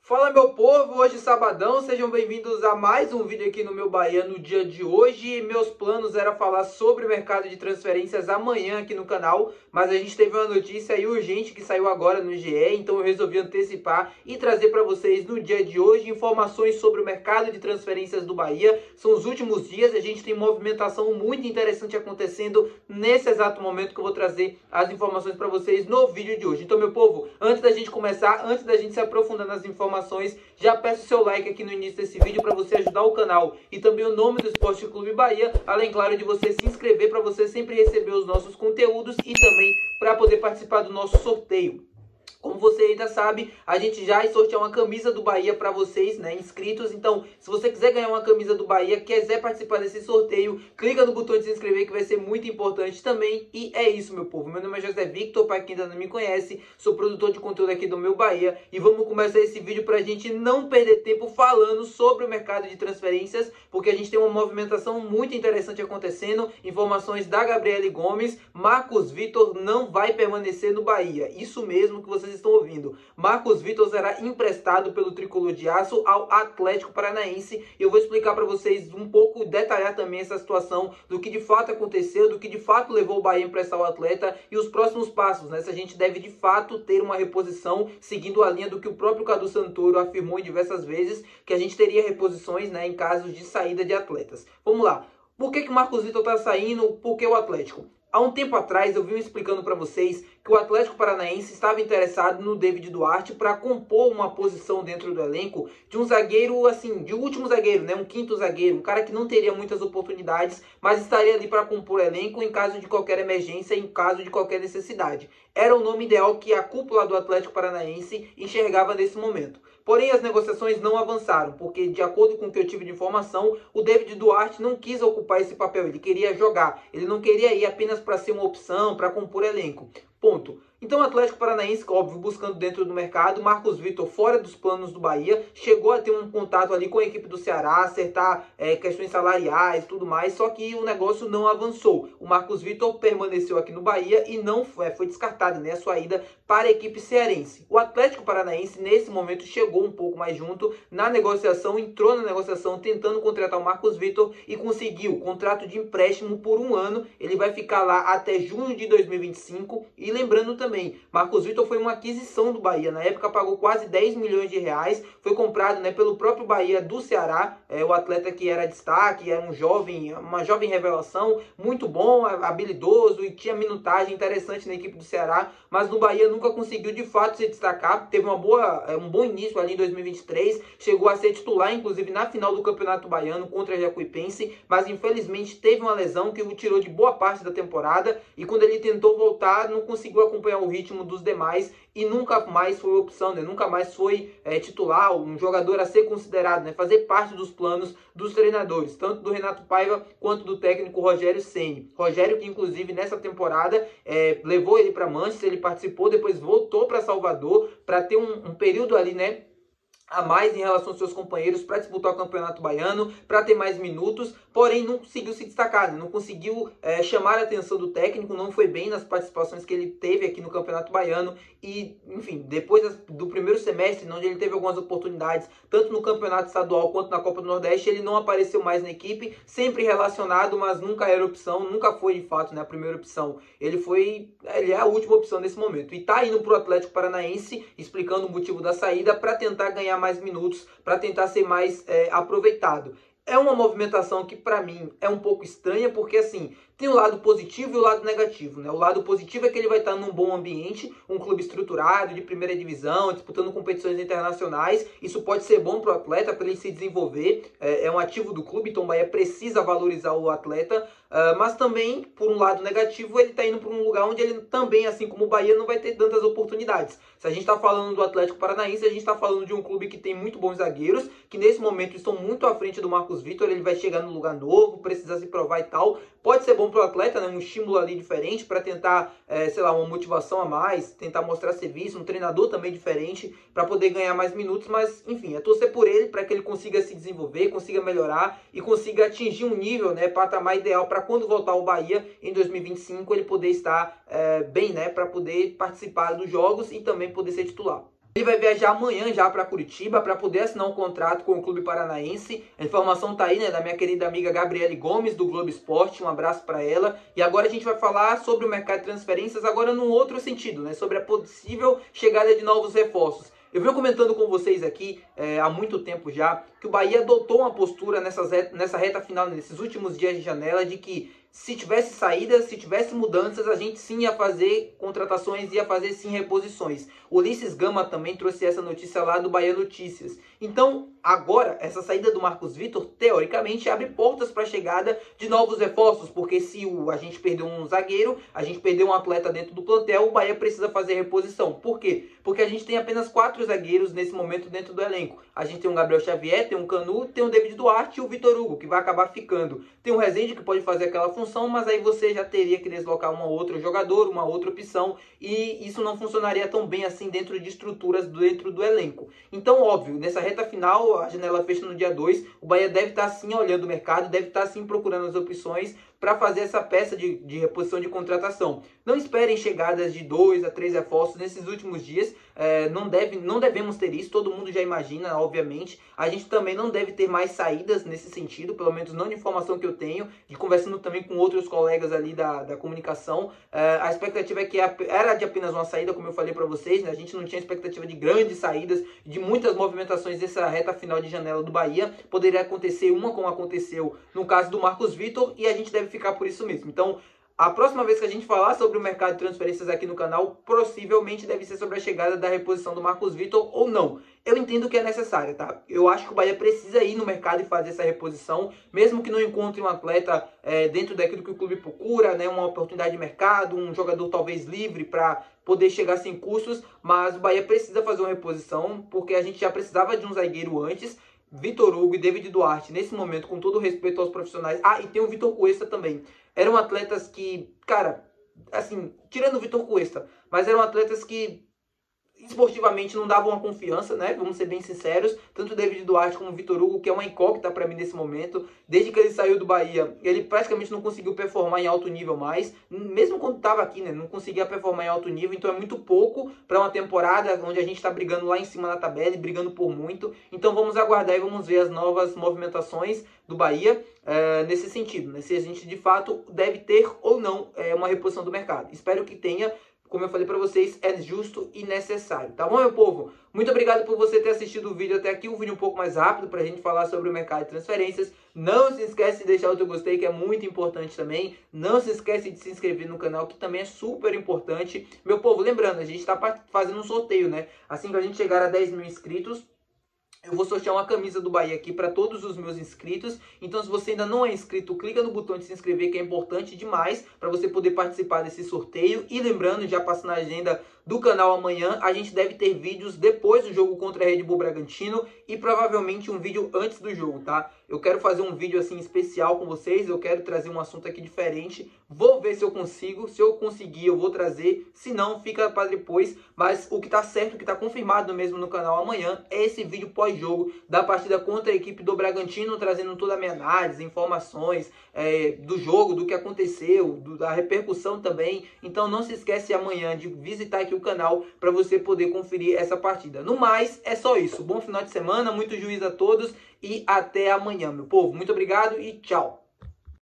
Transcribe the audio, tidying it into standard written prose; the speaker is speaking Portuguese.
Fala meu povo, hoje sabadão, sejam bem-vindos a mais um vídeo aqui no meu Bahia no dia de hoje. Meus planos era falar sobre o mercado de transferências amanhã aqui no canal, mas a gente teve uma notícia aí urgente que saiu agora no GE, então eu resolvi antecipar e trazer para vocês no dia de hoje informações sobre o mercado de transferências do Bahia. São os últimos dias, a gente tem movimentação muito interessante acontecendo nesse exato momento que eu vou trazer as informações para vocês no vídeo de hoje. Então meu povo, antes da gente começar, antes da gente se aprofundar nas informações, já peço seu like aqui no início desse vídeo para você ajudar o canal e também o nome do Esporte Clube Bahia, além, claro, de você se inscrever para você sempre receber os nossos conteúdos e também para poder participar do nosso sorteio. Como você ainda sabe, a gente já sorteou uma camisa do Bahia para vocês, né, inscritos. Então, se você quiser ganhar uma camisa do Bahia, quiser participar desse sorteio, clica no botão de se inscrever que vai ser muito importante também. E é isso, meu povo. Meu nome é José Victor, para quem ainda não me conhece, sou produtor de conteúdo aqui do meu Bahia. E vamos começar esse vídeo para a gente não perder tempo falando sobre o mercado de transferências, porque a gente tem uma movimentação muito interessante acontecendo. Informações da Gabriele Gomes: Marcos Vitor não vai permanecer no Bahia. Isso mesmo que vocês estão ouvindo. Marcos Vitor será emprestado pelo Tricolor de Aço ao Atlético Paranaense. Eu vou explicar para vocês um pouco, detalhar também essa situação do que de fato aconteceu, do que de fato levou o Bahia a emprestar o atleta e os próximos passos, né? Se a gente deve de fato ter uma reposição, seguindo a linha do que o próprio Cadu Santoro afirmou em diversas vezes, que a gente teria reposições, né, em casos de saída de atletas. Vamos lá. Por que o Marcos Vitor está saindo? Por que o Atlético? Há um tempo atrás eu vim explicando para vocês que o Atlético Paranaense estava interessado no David Duarte para compor uma posição dentro do elenco de um zagueiro, assim, de último zagueiro, né? Um quinto zagueiro, um cara que não teria muitas oportunidades, mas estaria ali para compor o elenco em caso de qualquer emergência, em caso de qualquer necessidade. Era o nome ideal que a cúpula do Atlético Paranaense enxergava nesse momento. Porém, as negociações não avançaram, porque, de acordo com o que eu tive de informação, o David Duarte não quis ocupar esse papel, ele queria jogar, ele não queria ir apenas para ser uma opção, para compor elenco. Ponto. Então o Atlético Paranaense, óbvio, buscando dentro do mercado, Marcos Vitor fora dos planos do Bahia, chegou a ter um contato ali com a equipe do Ceará, acertar questões salariais e tudo mais, só que o negócio não avançou. O Marcos Vitor permaneceu aqui no Bahia e não foi descartado, né, a sua ida para a equipe cearense. O Atlético Paranaense, nesse momento, chegou um pouco mais junto na negociação, entrou na negociação tentando contratar o Marcos Vitor e conseguiu o contrato de empréstimo por um ano. Ele vai ficar lá até junho de 2025 e lembrando também, Marcos Vitor foi uma aquisição do Bahia, na época pagou quase 10 milhões de reais, foi comprado, né, pelo próprio Bahia do Ceará, o atleta que era destaque, era uma jovem revelação, muito bom, habilidoso e tinha minutagem interessante na equipe do Ceará, mas no Bahia nunca conseguiu de fato se destacar, teve um bom início ali em 2023, chegou a ser titular inclusive na final do Campeonato Baiano contra a Jacuipense, mas infelizmente teve uma lesão que o tirou de boa parte da temporada e quando ele tentou voltar não conseguiu acompanhar o ritmo dos demais e nunca mais foi opção, né? Nunca mais foi titular, um jogador a ser considerado, né? Fazer parte dos planos dos treinadores, tanto do Renato Paiva quanto do técnico Rogério Ceni. Rogério que inclusive nessa temporada levou ele para Manchester, ele participou, depois voltou para Salvador para ter um período ali, né, a mais em relação aos seus companheiros para disputar o Campeonato Baiano, para ter mais minutos, porém não conseguiu se destacar, né? Não conseguiu chamar a atenção do técnico, não foi bem nas participações que ele teve aqui no Campeonato Baiano e, enfim, depois do primeiro semestre, onde ele teve algumas oportunidades, tanto no Campeonato Estadual quanto na Copa do Nordeste, ele não apareceu mais na equipe, sempre relacionado, mas nunca era opção, nunca foi de fato, né, a primeira opção. Ele é a última opção nesse momento e tá indo pro Atlético Paranaense, explicando o motivo da saída, para tentar ganhar mais minutos, para tentar ser mais aproveitado. É uma movimentação que para mim é um pouco estranha, porque assim, tem o lado positivo e o lado negativo, né? O lado positivo é que ele vai estar num bom ambiente, um clube estruturado, de primeira divisão, disputando competições internacionais. Isso pode ser bom para o atleta, para ele se desenvolver. É um ativo do clube, então o Bahia precisa valorizar o atleta. Mas também, por um lado negativo, ele está indo para um lugar onde ele também, assim como o Bahia, não vai ter tantas oportunidades. Se a gente está falando do Atlético Paranaense, a gente está falando de um clube que tem muito bons zagueiros, que nesse momento estão muito à frente do Marcos Vitor. Ele vai chegar num lugar novo, precisa se provar e tal. Pode ser bom para o atleta, né? Um estímulo ali diferente para tentar, sei lá, uma motivação a mais, tentar mostrar serviço, um treinador também diferente para poder ganhar mais minutos, mas enfim, é torcer por ele para que ele consiga se desenvolver, consiga melhorar e consiga atingir um nível, né, patamar ideal para quando voltar ao Bahia em 2025 ele poder estar bem, né, para poder participar dos jogos e também poder ser titular. Ele vai viajar amanhã já para Curitiba para poder assinar um contrato com o clube paranaense. A informação tá aí, né, da minha querida amiga Gabriele Gomes, do Globo Esporte. Um abraço para ela. E agora a gente vai falar sobre o mercado de transferências, agora num outro sentido, né, sobre a possível chegada de novos reforços. Eu venho comentando com vocês aqui há muito tempo já que o Bahia adotou uma postura nessa reta final, nesses últimos dias de janela, de que se tivesse saídas, se tivesse mudanças, a gente sim ia fazer contratações, ia fazer sim reposições. O Ulisses Gama também trouxe essa notícia lá do Bahia Notícias. Então, agora, essa saída do Marcos Vitor, teoricamente, abre portas para a chegada de novos reforços, porque se a gente perdeu um zagueiro, a gente perdeu um atleta dentro do plantel, o Bahia precisa fazer reposição. Por quê? Porque a gente tem apenas 4 zagueiros nesse momento dentro do elenco. A gente tem um Gabriel Xavier, tem um Canu, tem o David Duarte e o Vitor Hugo, que vai acabar ficando. Tem o Rezende, que pode fazer aquela função, mas aí você já teria que deslocar um outro jogador, uma outra opção, e isso não funcionaria tão bem assim dentro de estruturas dentro do elenco. Então, óbvio, nessa reta final, a janela fecha no dia 2, o Bahia deve estar sim olhando o mercado, deve estar sim procurando as opções para fazer essa peça de reposição de contratação. Não esperem chegadas de 2 a 3 reforços nesses últimos dias, não devemos ter isso, todo mundo já imagina, obviamente. A gente também não deve ter mais saídas nesse sentido, pelo menos não de informação que eu tenho, e conversando também com outros colegas ali da comunicação. A expectativa é que era de apenas uma saída, como eu falei para vocês, né? A gente não tinha expectativa de grandes saídas, de muitas movimentações dessa reta final de janela do Bahia. Poderia acontecer uma como aconteceu no caso do Marcos Vitor, e a gente deve ficar por isso mesmo. Então, a próxima vez que a gente falar sobre o mercado de transferências aqui no canal, possivelmente deve ser sobre a chegada da reposição do Marcos Vitor ou não. Eu entendo que é necessária, tá? Eu acho que o Bahia precisa ir no mercado e fazer essa reposição, mesmo que não encontre um atleta dentro daquilo que o clube procura, né? Uma oportunidade de mercado, um jogador talvez livre para poder chegar sem custos, mas o Bahia precisa fazer uma reposição, porque a gente já precisava de um zagueiro antes. Vitor Hugo e David Duarte, nesse momento, com todo o respeito aos profissionais. Ah, e tem o Vitor Cuesta também. Eram atletas que, cara, assim, tirando o Vitor Cuesta, mas eram atletas que esportivamente não davam uma confiança, né? Vamos ser bem sinceros. Tanto o David Duarte como o Vitor Hugo, que é uma incógnita para mim nesse momento. Desde que ele saiu do Bahia, ele praticamente não conseguiu performar em alto nível mais. Mesmo quando estava aqui, né? Não conseguia performar em alto nível. Então é muito pouco para uma temporada onde a gente está brigando lá em cima na tabela e brigando por muito. Então vamos aguardar e vamos ver as novas movimentações do Bahia nesse sentido, né? Se a gente de fato deve ter ou não uma reposição do mercado. Espero que tenha. Como eu falei para vocês, é justo e necessário, tá bom, meu povo? Muito obrigado por você ter assistido o vídeo até aqui, um vídeo um pouco mais rápido para a gente falar sobre o mercado de transferências. Não se esquece de deixar o teu gostei, que é muito importante também. Não se esquece de se inscrever no canal, que também é super importante. Meu povo, lembrando, a gente está fazendo um sorteio, né? Assim que a gente chegar a 10 mil inscritos, eu vou sortear uma camisa do Bahia aqui para todos os meus inscritos. Então, se você ainda não é inscrito, clica no botão de se inscrever, que é importante demais para você poder participar desse sorteio. E lembrando, já passa na agenda do canal amanhã, a gente deve ter vídeos depois do jogo contra a Red Bull Bragantino e provavelmente um vídeo antes do jogo, tá? Eu quero fazer um vídeo assim especial com vocês, eu quero trazer um assunto aqui diferente. Vou ver se eu consigo, se eu conseguir eu vou trazer, se não fica para depois. Mas o que tá certo, o que tá confirmado mesmo no canal amanhã é esse vídeo pós-jogo da partida contra a equipe do Bragantino, trazendo toda a minha análise, informações do jogo, do que aconteceu, da repercussão também. Então não se esquece amanhã de visitar aqui o canal para você poder conferir essa partida. No mais, é só isso. Bom final de semana, muito juízo a todos e até amanhã, meu povo. Muito obrigado e tchau.